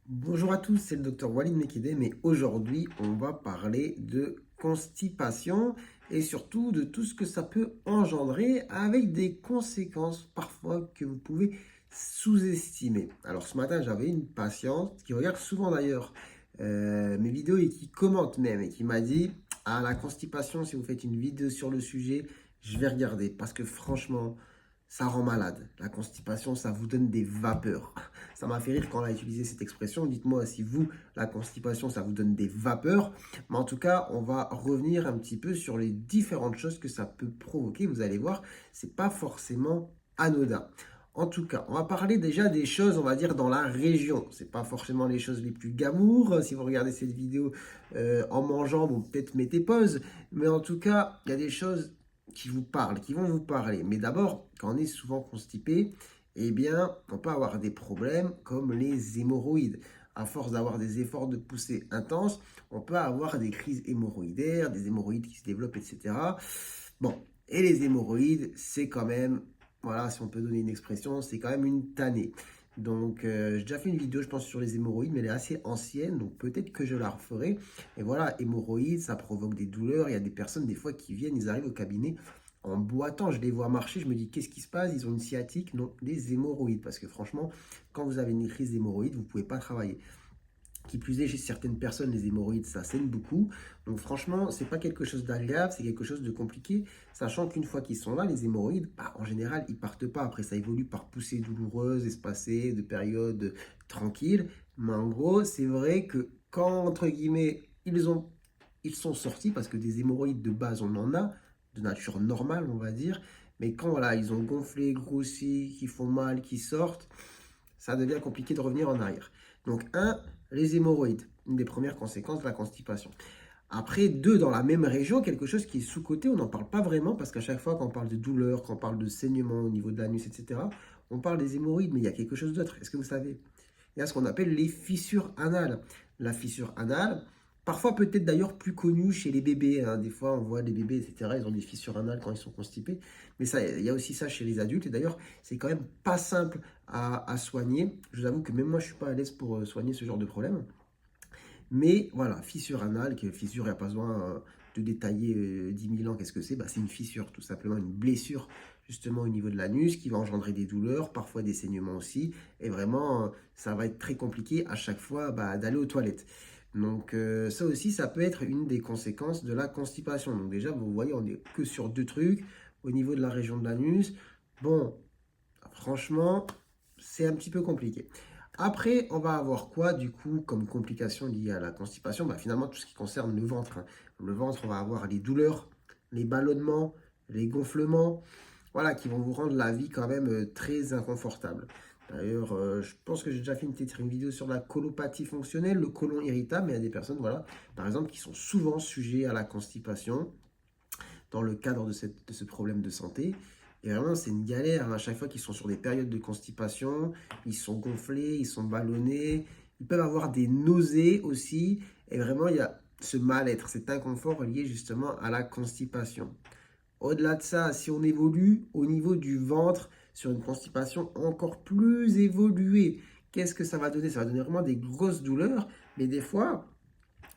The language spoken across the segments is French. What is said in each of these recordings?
Bonjour à tous, c'est le docteur Walid Mekidem et aujourd'hui on va parler de constipation et surtout de tout ce que ça peut engendrer avec des conséquences parfois que vous pouvez sous-estimer. Alors ce matin j'avais une patiente qui regarde souvent d'ailleurs mes vidéos et qui commente même et qui m'a dit ah la constipation si vous faites une vidéo sur le sujet je vais regarder parce que franchement ça rend malade. La constipation ça vous donne des vapeurs. Ça m'a fait rire quand on a utilisé cette expression. Dites-moi si vous, la constipation, ça vous donne des vapeurs. Mais en tout cas, on va revenir un petit peu sur les différentes choses que ça peut provoquer. Vous allez voir, c'est pas forcément anodin. En tout cas, on va parler déjà des choses, on va dire, dans la région. C'est pas forcément les choses les plus glamour. Si vous regardez cette vidéo en mangeant, bon, peut-être mettez pause. Mais en tout cas, il y a des choses qui vous parlent, qui vont vous parler. Mais d'abord, quand on est souvent constipé, eh bien, on peut avoir des problèmes comme les hémorroïdes. À force d'avoir des efforts de poussée intenses, on peut avoir des crises hémorroïdaires, des hémorroïdes qui se développent, etc. Bon, et les hémorroïdes, c'est quand même, voilà, si on peut donner une expression, c'est quand même une tannée. Donc, j'ai déjà fait une vidéo, je pense, sur les hémorroïdes, mais elle est assez ancienne, donc peut-être que je la referai. Et voilà, hémorroïdes, ça provoque des douleurs. Il y a des personnes, des fois, qui viennent, ils arrivent au cabinet en boitant. Je les vois marcher, je me dis, qu'est-ce qui se passe? Ils ont une sciatique? Non, des hémorroïdes. Parce que franchement, quand vous avez une crise d'hémorroïdes, vous ne pouvez pas travailler. Qui plus est, chez certaines personnes, les hémorroïdes, ça saigne beaucoup. Donc franchement, c'est pas quelque chose d'agréable, c'est quelque chose de compliqué. Sachant qu'une fois qu'ils sont là, les hémorroïdes, bah, en général, ils partent pas. Après, ça évolue par poussées douloureuses, espacées, de périodes tranquilles. Mais en gros, c'est vrai que quand, entre guillemets, ils sont sortis, parce que des hémorroïdes de base, on en a, de nature normale, on va dire. Mais quand voilà, ils ont gonflé, grossi, qui font mal, qui sortent, ça devient compliqué de revenir en arrière. Donc, les hémorroïdes, une des premières conséquences de la constipation. Après, deux, dans la même région, quelque chose qui est sous-coté, on n'en parle pas vraiment parce qu'à chaque fois quand on parle de douleur, quand on parle de saignement au niveau de l'anus, etc., on parle des hémorroïdes, mais il y a quelque chose d'autre. Est-ce que vous savez? Il y a ce qu'on appelle les fissures anales. La fissure anale, parfois peut-être d'ailleurs plus connue chez les bébés, hein. Des fois, on voit des bébés, etc., ils ont des fissures anales quand ils sont constipés. Mais ça, il y a aussi ça chez les adultes. Et d'ailleurs, c'est quand même pas simple à soigner. Je vous avoue que même moi, je ne suis pas à l'aise pour soigner ce genre de problème. Mais voilà, fissure anale, fissure, il n'y a pas besoin de détailler 10 000 ans, qu'est-ce que c'est? Bah, c'est une fissure, tout simplement, une blessure justement au niveau de l'anus qui va engendrer des douleurs, parfois des saignements aussi. Et vraiment, ça va être très compliqué à chaque fois bah, d'aller aux toilettes. Donc ça aussi, ça peut être une des conséquences de la constipation. Donc déjà, vous voyez, on n'est que sur deux trucs au niveau de la région de l'anus. Bon, franchement, c'est un petit peu compliqué. Après, on va avoir quoi du coup comme complications liées à la constipation? Bah, finalement, tout ce qui concerne le ventre, hein. Le ventre, on va avoir les douleurs, les ballonnements, les gonflements, voilà, qui vont vous rendre la vie quand même très inconfortable. D'ailleurs, je pense que j'ai déjà fait une vidéo sur la colopathie fonctionnelle, le côlon irritable, mais il y a des personnes, voilà, par exemple, qui sont souvent sujets à la constipation dans le cadre de ce problème de santé. Et vraiment, c'est une galère, hein. À chaque fois qu'ils sont sur des périodes de constipation, ils sont gonflés, ils sont ballonnés, ils peuvent avoir des nausées aussi. Et vraiment, il y a ce mal-être, cet inconfort lié justement à la constipation. Au-delà de ça, si on évolue au niveau du ventre, sur une constipation encore plus évoluée, qu'est-ce que ça va donner? Ça va donner vraiment des grosses douleurs, mais des fois,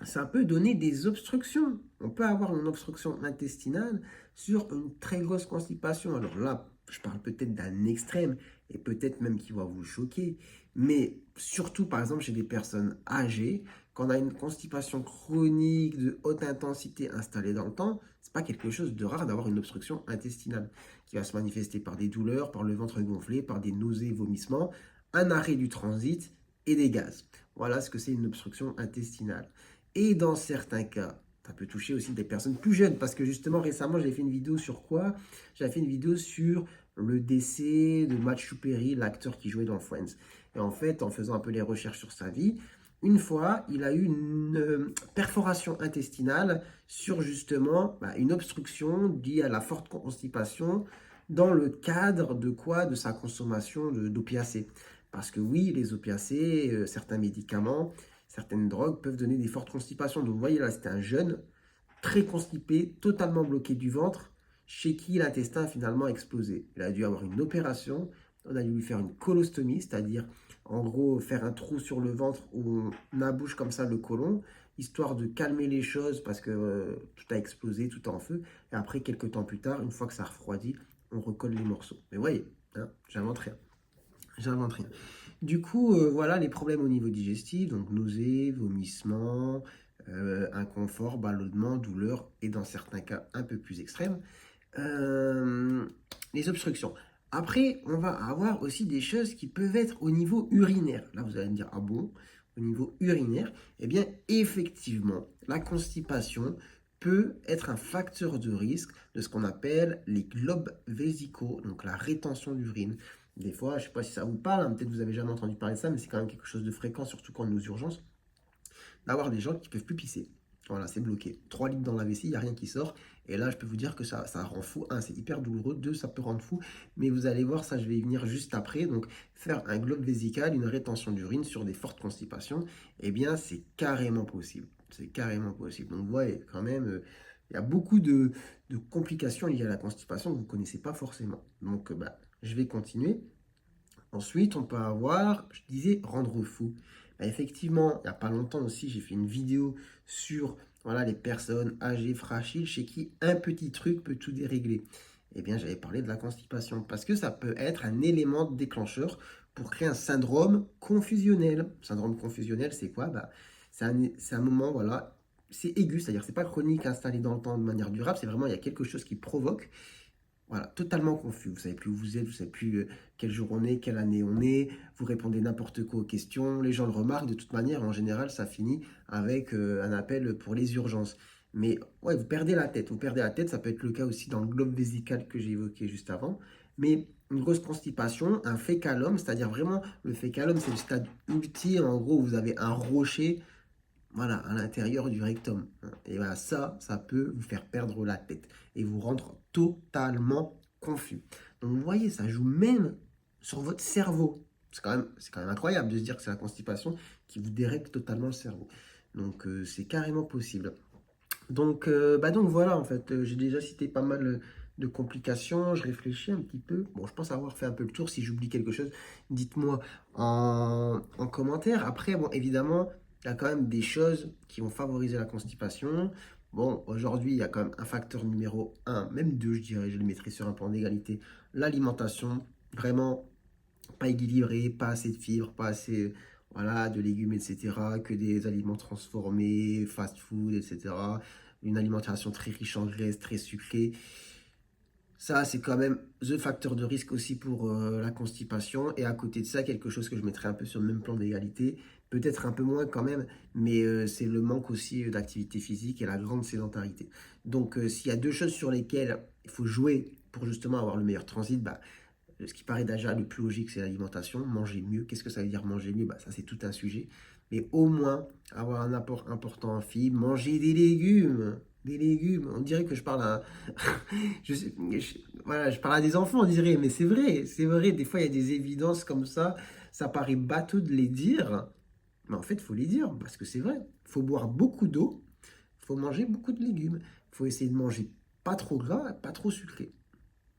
ça peut donner des obstructions. On peut avoir une obstruction intestinale sur une très grosse constipation. Alors là, je parle peut-être d'un extrême et peut-être même qui va vous choquer, mais surtout par exemple chez des personnes âgées, quand on a une constipation chronique de haute intensité installée dans le temps, c'est pas quelque chose de rare d'avoir une obstruction intestinale qui va se manifester par des douleurs, par le ventre gonflé, par des nausées, vomissements, un arrêt du transit et des gaz. Voilà ce que c'est une obstruction intestinale. Et dans certains cas, ça peut toucher aussi des personnes plus jeunes. Parce que justement, récemment, j'ai fait une vidéo sur quoi? J'ai fait une vidéo sur le décès de Matthew Perry, l'acteur qui jouait dans Friends. Et en fait, en faisant un peu les recherches sur sa vie, une fois, il a eu une perforation intestinale sur justement une obstruction liée à la forte constipation dans le cadre de quoi? De sa consommation d'opiacés. Parce que oui, les opiacés, certains médicaments, certaines drogues peuvent donner des fortes constipations. Donc vous voyez là, c'était un jeune très constipé, totalement bloqué du ventre, chez qui l'intestin a finalement explosé. Il a dû avoir une opération On a dû lui faire une colostomie, c'est-à-dire en gros faire un trou sur le ventre où on abouche comme ça le côlon, histoire de calmer les choses parce que tout a explosé, tout est en feu. Et après, quelques temps plus tard, une fois que ça refroidit, on recolle les morceaux. Mais voyez, hein, j'invente rien. J'invente rien. Du coup, voilà les problèmes au niveau digestif, donc nausées, vomissements, inconfort, ballonnement, douleur et dans certains cas un peu plus extrêmes, les obstructions. Après, on va avoir aussi des choses qui peuvent être au niveau urinaire. Là, vous allez me dire, ah bon, au niveau urinaire, eh bien, effectivement, la constipation peut être un facteur de risque de ce qu'on appelle les globes vésicaux, donc la rétention d'urine. Des fois, je ne sais pas si ça vous parle, hein, peut-être vous avez jamais entendu parler de ça, mais c'est quand même quelque chose de fréquent, surtout quand on est aux urgences, d'avoir des gens qui ne peuvent plus pisser. Voilà, c'est bloqué. 3 litres dans la vessie, il n'y a rien qui sort. Et là, je peux vous dire que ça rend fou. Un, c'est hyper douloureux. Deux, ça peut rendre fou. Mais vous allez voir, ça, je vais y venir juste après. Donc, faire un globe vésical, une rétention d'urine sur des fortes constipations, eh bien, c'est carrément possible. C'est carrément possible. Donc, vous voyez, quand même, il y a beaucoup de complications liées à la constipation que vous ne connaissez pas forcément. Donc, je vais continuer. Ensuite, on peut avoir, je disais, rendre fou. Effectivement, il n'y a pas longtemps aussi, j'ai fait une vidéo sur voilà, les personnes âgées, fragiles, chez qui un petit truc peut tout dérégler. Eh bien, j'avais parlé de la constipation, parce que ça peut être un élément déclencheur pour créer un syndrome confusionnel. Syndrome confusionnel, c'est quoi? C'est un moment, voilà, c'est aigu, c'est-à-dire c'est pas chronique installé dans le temps de manière durable, c'est vraiment, il y a quelque chose qui provoque. Voilà, totalement confus. Vous savez plus où vous êtes, vous savez plus quel jour on est, quelle année on est. Vous répondez n'importe quoi aux questions. Les gens le remarquent. De toute manière, en général, ça finit avec un appel pour les urgences. Mais ouais, vous perdez la tête. Vous perdez la tête. Ça peut être le cas aussi dans le globe vésical que j'ai évoqué juste avant. Mais une grosse constipation, un fécalome, c'est-à-dire vraiment le fécalome, c'est le stade ultime. En gros, vous avez un rocher voilà, à l'intérieur du rectum. Et voilà, ça peut vous faire perdre la tête et vous rendre totalement confus. Donc vous voyez, ça joue même sur votre cerveau. C'est quand même incroyable de se dire que c'est la constipation qui vous dérègle totalement le cerveau. Donc c'est carrément possible. Donc voilà, en fait, j'ai déjà cité pas mal de complications, je réfléchis un petit peu. Bon, je pense avoir fait un peu le tour. Si j'oublie quelque chose, dites-moi en commentaire. Après, bon, évidemment, il y a quand même des choses qui vont favoriser la constipation. Bon, aujourd'hui, il y a quand même un facteur numéro un, même deux, je dirais, je le mettrai sur un point d'égalité, l'alimentation. Vraiment, pas équilibré, pas assez de fibres, pas assez voilà, de légumes, etc., que des aliments transformés, fast-food, etc., une alimentation très riche en graisse, très sucrée. Ça, c'est quand même the facteur de risque aussi pour la constipation. Et à côté de ça, quelque chose que je mettrais un peu sur le même plan d'égalité, peut-être un peu moins quand même, mais c'est le manque aussi d'activité physique et la grande sédentarité. Donc, s'il y a deux choses sur lesquelles il faut jouer pour justement avoir le meilleur transit, ce qui paraît déjà le plus logique, c'est l'alimentation. Manger mieux. Qu'est-ce que ça veut dire manger mieux? Ça, c'est tout un sujet. Mais au moins, avoir un apport important en fibres. Manger des légumes. Des légumes. On dirait que je parle à... voilà, je parle à des enfants, on dirait. Mais c'est vrai. C'est vrai. Des fois, il y a des évidences comme ça. Ça paraît bateau de les dire. Mais en fait, il faut les dire. Parce que c'est vrai. Il faut boire beaucoup d'eau. Il faut manger beaucoup de légumes. Il faut essayer de manger pas trop gras, pas trop sucré.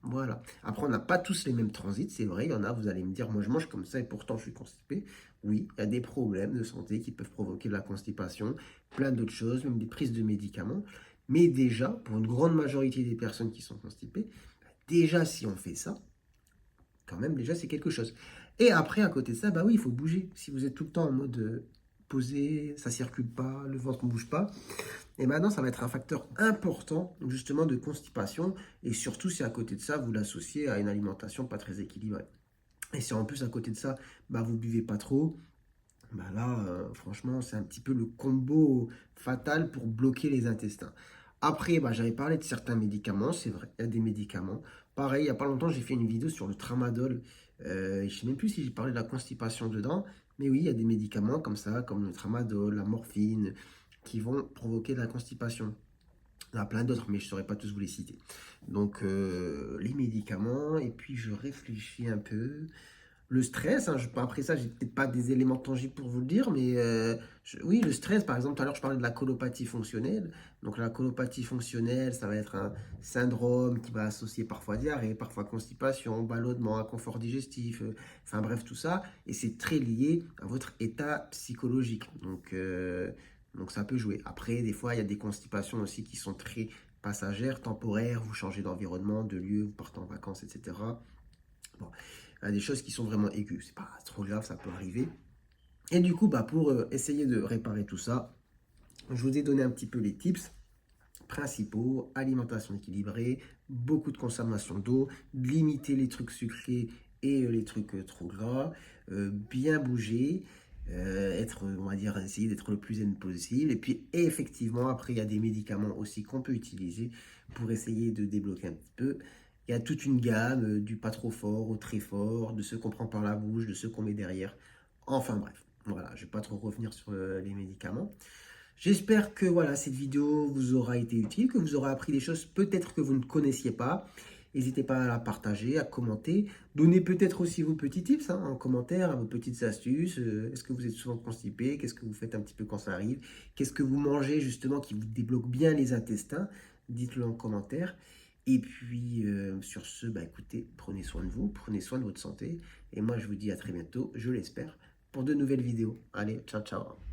Voilà. Après, on n'a pas tous les mêmes transits, c'est vrai. Il y en a, vous allez me dire, moi je mange comme ça et pourtant je suis constipé. Oui, il y a des problèmes de santé qui peuvent provoquer de la constipation, plein d'autres choses, même des prises de médicaments. Mais déjà, pour une grande majorité des personnes qui sont constipées, déjà si on fait ça, quand même, déjà c'est quelque chose. Et après, à côté de ça, oui, il faut bouger. Si vous êtes tout le temps en mode posé, ça circule pas, le ventre ne bouge pas, et maintenant, ça va être un facteur important justement de constipation et surtout si à côté de ça, vous l'associez à une alimentation pas très équilibrée. Et si en plus à côté de ça, vous buvez pas trop, là, franchement, c'est un petit peu le combo fatal pour bloquer les intestins. Après, j'avais parlé de certains médicaments, c'est vrai, il y a des médicaments. Pareil, il n'y a pas longtemps, j'ai fait une vidéo sur le tramadol. Je ne sais même plus si j'ai parlé de la constipation dedans, mais oui, il y a des médicaments comme ça, comme le tramadol, la morphine, qui vont provoquer de la constipation. Il y en a plein d'autres, mais je ne saurais pas tous vous les citer. Donc, les médicaments, et puis je réfléchis un peu. Le stress, hein, après ça, j'ai peut-être pas des éléments tangibles pour vous le dire, mais oui, le stress, par exemple, tout à l'heure, je parlais de la colopathie fonctionnelle. Donc, la colopathie fonctionnelle, ça va être un syndrome qui va associer parfois diarrhée, parfois constipation, ballonnement, inconfort digestif, enfin bref, tout ça. Et c'est très lié à votre état psychologique. Donc, ça peut jouer. Après, des fois, il y a des constipations aussi qui sont très passagères, temporaires. Vous changez d'environnement, de lieu, vous partez en vacances, etc. Bon, il y a des choses qui sont vraiment aiguës. C'est pas trop grave, ça peut arriver. Et du coup, pour essayer de réparer tout ça, je vous ai donné un petit peu les tips principaux: alimentation équilibrée, beaucoup de consommation d'eau, limiter les trucs sucrés et les trucs trop gras, bien bouger, être, on va dire, essayer d'être le plus zen possible. Et puis, effectivement, après, il y a des médicaments aussi qu'on peut utiliser pour essayer de débloquer un petit peu. Il y a toute une gamme, du pas trop fort au très fort, de ceux qu'on prend par la bouche, de ceux qu'on met derrière. Enfin bref, voilà, je ne vais pas trop revenir sur les médicaments. J'espère que voilà, cette vidéo vous aura été utile, que vous aurez appris des choses peut-être que vous ne connaissiez pas. N'hésitez pas à la partager, à commenter. Donnez peut-être aussi vos petits tips en commentaire, vos petites astuces. Est-ce que vous êtes souvent constipé? Qu'est-ce que vous faites un petit peu quand ça arrive? Qu'est-ce que vous mangez justement qui vous débloque bien les intestins? Dites-le en commentaire. Et puis sur ce, écoutez, prenez soin de vous, prenez soin de votre santé. Et moi, je vous dis à très bientôt, je l'espère, pour de nouvelles vidéos. Allez, ciao, ciao.